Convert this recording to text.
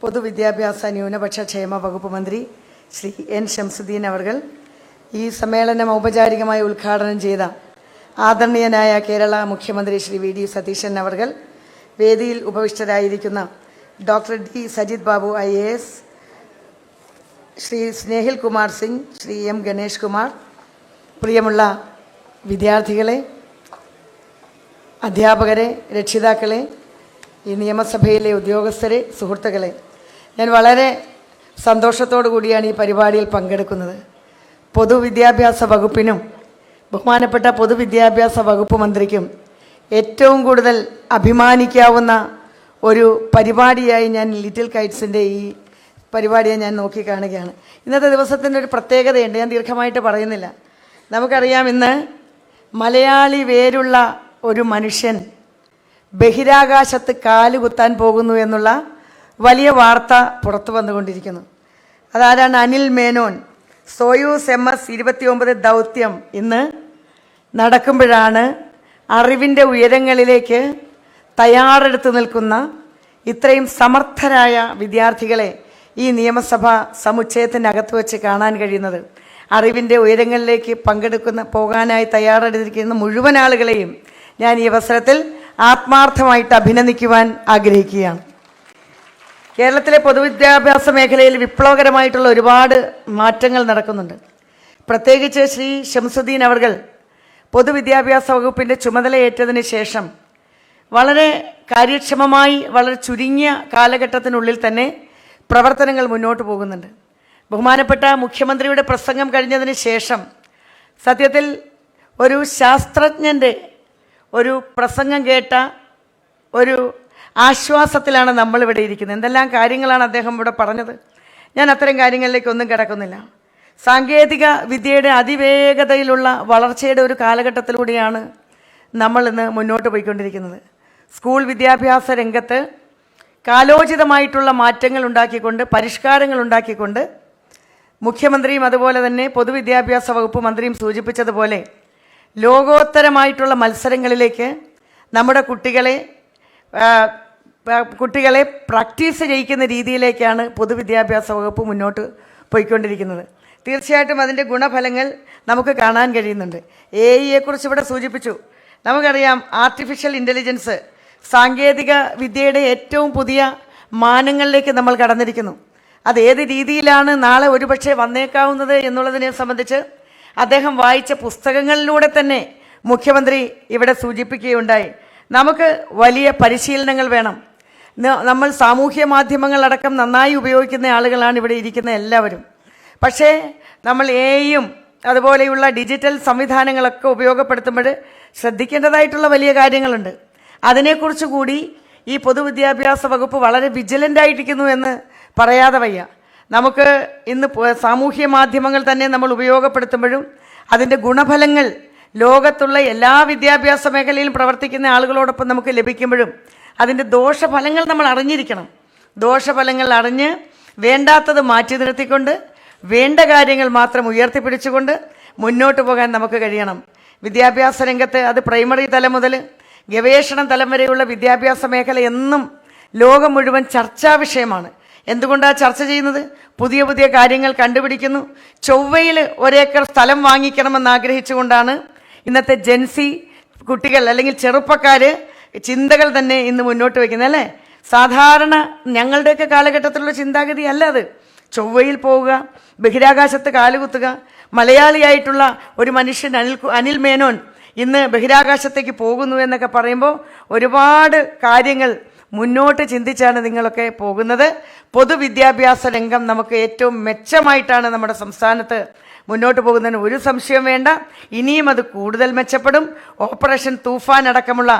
പൊതുവിദ്യാഭ്യാസ ന്യൂനപക്ഷ ക്ഷേമ വകുപ്പ് മന്ത്രി ശ്രീ എൻ ഷംസുദ്ദീൻ അവർകൾ ഈ സമ്മേളനം ഔപചാരികമായി ഉദ്ഘാടനം ചെയ്ത ആദരണീയനായ കേരള മുഖ്യമന്ത്രി ശ്രീ വി ഡി സതീശൻ അവർകൾ, വേദിയിൽ ഉപവിഷ്ടരായിരിക്കുന്ന doctor D Sajith Babu IAS, Shri Snehil Kumar Singh, Shri M Ganesh Kumar, പ്രിയമുള്ള വിദ്യാർത്ഥികളെ, അധ്യാപകരെ, രക്ഷിതാക്കളെ, ഈ നിയമസഭയിലെ ഉദ്യോഗസ്ഥരെ, സുഹൃത്തുക്കളെ, ഞാൻ വളരെ സന്തോഷത്തോടു കൂടിയാണ് ഈ പരിപാടിയിൽ പങ്കെടുക്കുന്നത്. പൊതുവിദ്യാഭ്യാസ വകുപ്പിനും ബഹുമാനപ്പെട്ട പൊതുവിദ്യാഭ്യാസ വകുപ്പ് മന്ത്രിക്കും ഏറ്റവും കൂടുതൽ അഭിമാനിക്കാവുന്ന ഒരു പരിപാടിയായി ഞാൻ ലിറ്റിൽ കൈറ്റ്സിൻ്റെ ഈ പരിപാടിയെ ഞാൻ നോക്കിക്കാണുകയാണ്. ഇന്നത്തെ ദിവസത്തിൻ്റെ ഒരു പ്രത്യേകതയുണ്ട്, ഞാൻ ദീർഘമായിട്ട് പറയുന്നില്ല. നമുക്കറിയാം, ഇന്ന് മലയാളി വേരുള്ള ഒരു മനുഷ്യൻ ബഹിരാകാശത്ത് കാലുകുത്താൻ പോകുന്നു എന്നുള്ള വലിയ വാർത്ത പുറത്തു വന്നുകൊണ്ടിരിക്കുന്നു. അതാരാണ്? അനിൽ മേനോൻ. സോയൂസ് MS-29 ദൗത്യം ഇന്ന് നടക്കുമ്പോഴാണ് അറിവിൻ്റെ ഉയരങ്ങളിലേക്ക് തയ്യാറെടുത്ത് നിൽക്കുന്ന ഇത്രയും സമർത്ഥരായ വിദ്യാർത്ഥികളെ ഈ നിയമസഭാ സമുച്ചയത്തിനകത്ത് വെച്ച് കാണാൻ കഴിയുന്നത്. അറിവിൻ്റെ ഉയരങ്ങളിലേക്ക് പോകാനായി തയ്യാറെടുത്തിരിക്കുന്ന മുഴുവൻ ആളുകളെയും ഞാൻ ഈ അവസരത്തിൽ ആത്മാർത്ഥമായിട്ട് അഭിനന്ദിക്കുവാൻ ആഗ്രഹിക്കുകയാണ്. കേരളത്തിലെ പൊതുവിദ്യാഭ്യാസ മേഖലയിൽ വിപ്ലവകരമായിട്ടുള്ള ഒരുപാട് മാറ്റങ്ങൾ നടക്കുന്നുണ്ട്. പ്രത്യേകിച്ച് ശ്രീ ഷംസുദ്ദീൻ അവർകൾ പൊതുവിദ്യാഭ്യാസ വകുപ്പിൻ്റെ ചുമതലയേറ്റതിന് ശേഷം വളരെ കാര്യക്ഷമമായി വളരെ ചുരുങ്ങിയ കാലഘട്ടത്തിനുള്ളിൽ തന്നെ പ്രവർത്തനങ്ങൾ മുന്നോട്ട് പോകുന്നുണ്ട്. ബഹുമാനപ്പെട്ട മുഖ്യമന്ത്രിയുടെ പ്രസംഗം കഴിഞ്ഞതിന് ശേഷം സത്യത്തിൽ ഒരു ശാസ്ത്രജ്ഞൻ്റെ ഒരു പ്രസംഗം കേട്ട ഒരു ആശ്വാസത്തിലാണ് നമ്മളിവിടെ ഇരിക്കുന്നത്. എന്തെല്ലാം കാര്യങ്ങളാണ് അദ്ദേഹം ഇവിടെ പറഞ്ഞത്. ഞാൻ അത്തരം കാര്യങ്ങളിലേക്കൊന്നും കിടക്കുന്നില്ല. സാങ്കേതിക വിദ്യയുടെ അതിവേഗതയിലുള്ള വളർച്ചയുടെ ഒരു കാലഘട്ടത്തിലൂടെയാണ് നമ്മളിന്ന് മുന്നോട്ട് പോയിക്കൊണ്ടിരിക്കുന്നത്. സ്കൂൾ വിദ്യാഭ്യാസ രംഗത്ത് കാലോചിതമായിട്ടുള്ള മാറ്റങ്ങൾ ഉണ്ടാക്കിക്കൊണ്ട്, പരിഷ്കാരങ്ങൾ ഉണ്ടാക്കിക്കൊണ്ട് മുഖ്യമന്ത്രിയും അതുപോലെ തന്നെ പൊതുവിദ്യാഭ്യാസ വകുപ്പ് മന്ത്രിയും സൂചിപ്പിച്ചതുപോലെ ലോകോത്തരമായിട്ടുള്ള മത്സരങ്ങളിലേക്ക് നമ്മുടെ കുട്ടികളെ പ്രാക്ടീസ് ചെയ്യിക്കുന്ന രീതിയിലേക്കാണ് പൊതുവിദ്യാഭ്യാസ വകുപ്പ് മുന്നോട്ട് പോയിക്കൊണ്ടിരിക്കുന്നത്. തീർച്ചയായിട്ടും അതിൻ്റെ ഗുണഫലങ്ങൾ നമുക്ക് കാണാൻ കഴിയുന്നുണ്ട്. AI-യെക്കുറിച്ച് ഇവിടെ സൂചിപ്പിച്ചു. നമുക്കറിയാം, ആർട്ടിഫിഷ്യൽ ഇൻ്റലിജൻസ് സാങ്കേതിക വിദ്യയുടെ ഏറ്റവും പുതിയ മാനങ്ങളിലേക്ക് നമ്മൾ കടന്നിരിക്കുന്നു. അത് ഏത് രീതിയിലാണ് നാളെ ഒരുപക്ഷെ വന്നേക്കാവുന്നത് എന്നുള്ളതിനെ സംബന്ധിച്ച് അദ്ദേഹം വായിച്ച പുസ്തകങ്ങളിലൂടെ തന്നെ മുഖ്യമന്ത്രി ഇവിടെ സൂചിപ്പിക്കുകയുണ്ടായി. നമുക്ക് വലിയ പരിശീലനങ്ങൾ വേണം. നമ്മൾ സാമൂഹ്യ മാധ്യമങ്ങളടക്കം നന്നായി ഉപയോഗിക്കുന്ന ആളുകളാണ് ഇവിടെ ഇരിക്കുന്ന എല്ലാവരും. പക്ഷേ നമ്മൾ AI-യും അതുപോലെയുള്ള ഡിജിറ്റൽ സംവിധാനങ്ങളൊക്കെ ഉപയോഗപ്പെടുത്തുമ്പോൾ ശ്രദ്ധിക്കേണ്ടതായിട്ടുള്ള വലിയ കാര്യങ്ങളുണ്ട്. അതിനെക്കുറിച്ച് കൂടി ഈ പൊതുവിദ്യാഭ്യാസ വകുപ്പ് വളരെ വിജിലൻ്റായിരിക്കുന്നു എന്ന് പറയാതെ വയ്യ. നമുക്ക് ഇന്ന് സാമൂഹ്യ മാധ്യമങ്ങൾ തന്നെ നമ്മൾ ഉപയോഗപ്പെടുത്തുമ്പോഴും അതിൻ്റെ ഗുണഫലങ്ങൾ ലോകത്തുള്ള എല്ലാ വിദ്യാഭ്യാസ മേഖലയിലും പ്രവർത്തിക്കുന്ന ആളുകളോടൊപ്പം നമുക്ക് ലഭിക്കുമ്പോഴും അതിൻ്റെ ദോഷഫലങ്ങൾ നമ്മൾ അറിഞ്ഞിരിക്കണം. ദോഷഫലങ്ങൾ അറിഞ്ഞ് വേണ്ടാത്തത് മാറ്റി നിർത്തിക്കൊണ്ട് വേണ്ട കാര്യങ്ങൾ മാത്രം ഉയർത്തിപ്പിടിച്ചുകൊണ്ട് മുന്നോട്ട് പോകാൻ നമുക്ക് കഴിയണം. വിദ്യാഭ്യാസ രംഗത്ത് അത് പ്രൈമറി തലം മുതൽ ഗവേഷണ തലം വരെയുള്ള വിദ്യാഭ്യാസ മേഖല എന്നും ലോകം മുഴുവൻ ചർച്ചാ വിഷയമാണ്. എന്തുകൊണ്ടാണ് ചർച്ച ചെയ്യുന്നത്? പുതിയ പുതിയ കാര്യങ്ങൾ കണ്ടുപിടിക്കുന്നു. ചൊവ്വയിൽ 1 ഏക്കർ സ്ഥലം വാങ്ങിക്കണമെന്ന് ആഗ്രഹിച്ചുകൊണ്ടാണ് ഇന്നത്തെ ജെൻസി കുട്ടികൾ അല്ലെങ്കിൽ ചെറുപ്പക്കാർ ചിന്തകൾ തന്നെ ഇന്ന് മുന്നോട്ട് വയ്ക്കുന്നത്, അല്ലേ? സാധാരണ ഞങ്ങളുടെയൊക്കെ കാലഘട്ടത്തിലുള്ള ചിന്താഗതി അല്ല അത്. ചൊവ്വയിൽ പോവുക, ബഹിരാകാശത്ത് കാലുകുത്തുക. മലയാളിയായിട്ടുള്ള ഒരു മനുഷ്യൻ അനിൽ മേനോൻ ഇന്ന് ബഹിരാകാശത്തേക്ക് പോകുന്നു എന്നൊക്കെ പറയുമ്പോൾ ഒരുപാട് കാര്യങ്ങൾ മുന്നോട്ട് ചിന്തിച്ചാണ് നിങ്ങളൊക്കെ പോകുന്നത്. പൊതുവിദ്യാഭ്യാസ രംഗം നമുക്ക് ഏറ്റവും മെച്ചമായിട്ടാണ് നമ്മുടെ സംസ്ഥാനത്ത് മുന്നോട്ട് പോകുന്നതിന് ഒരു സംശയം വേണ്ട. ഇനിയും അത് കൂടുതൽ മെച്ചപ്പെടും. ഓപ്പറേഷൻ തൂഫാൻ അടക്കമുള്ള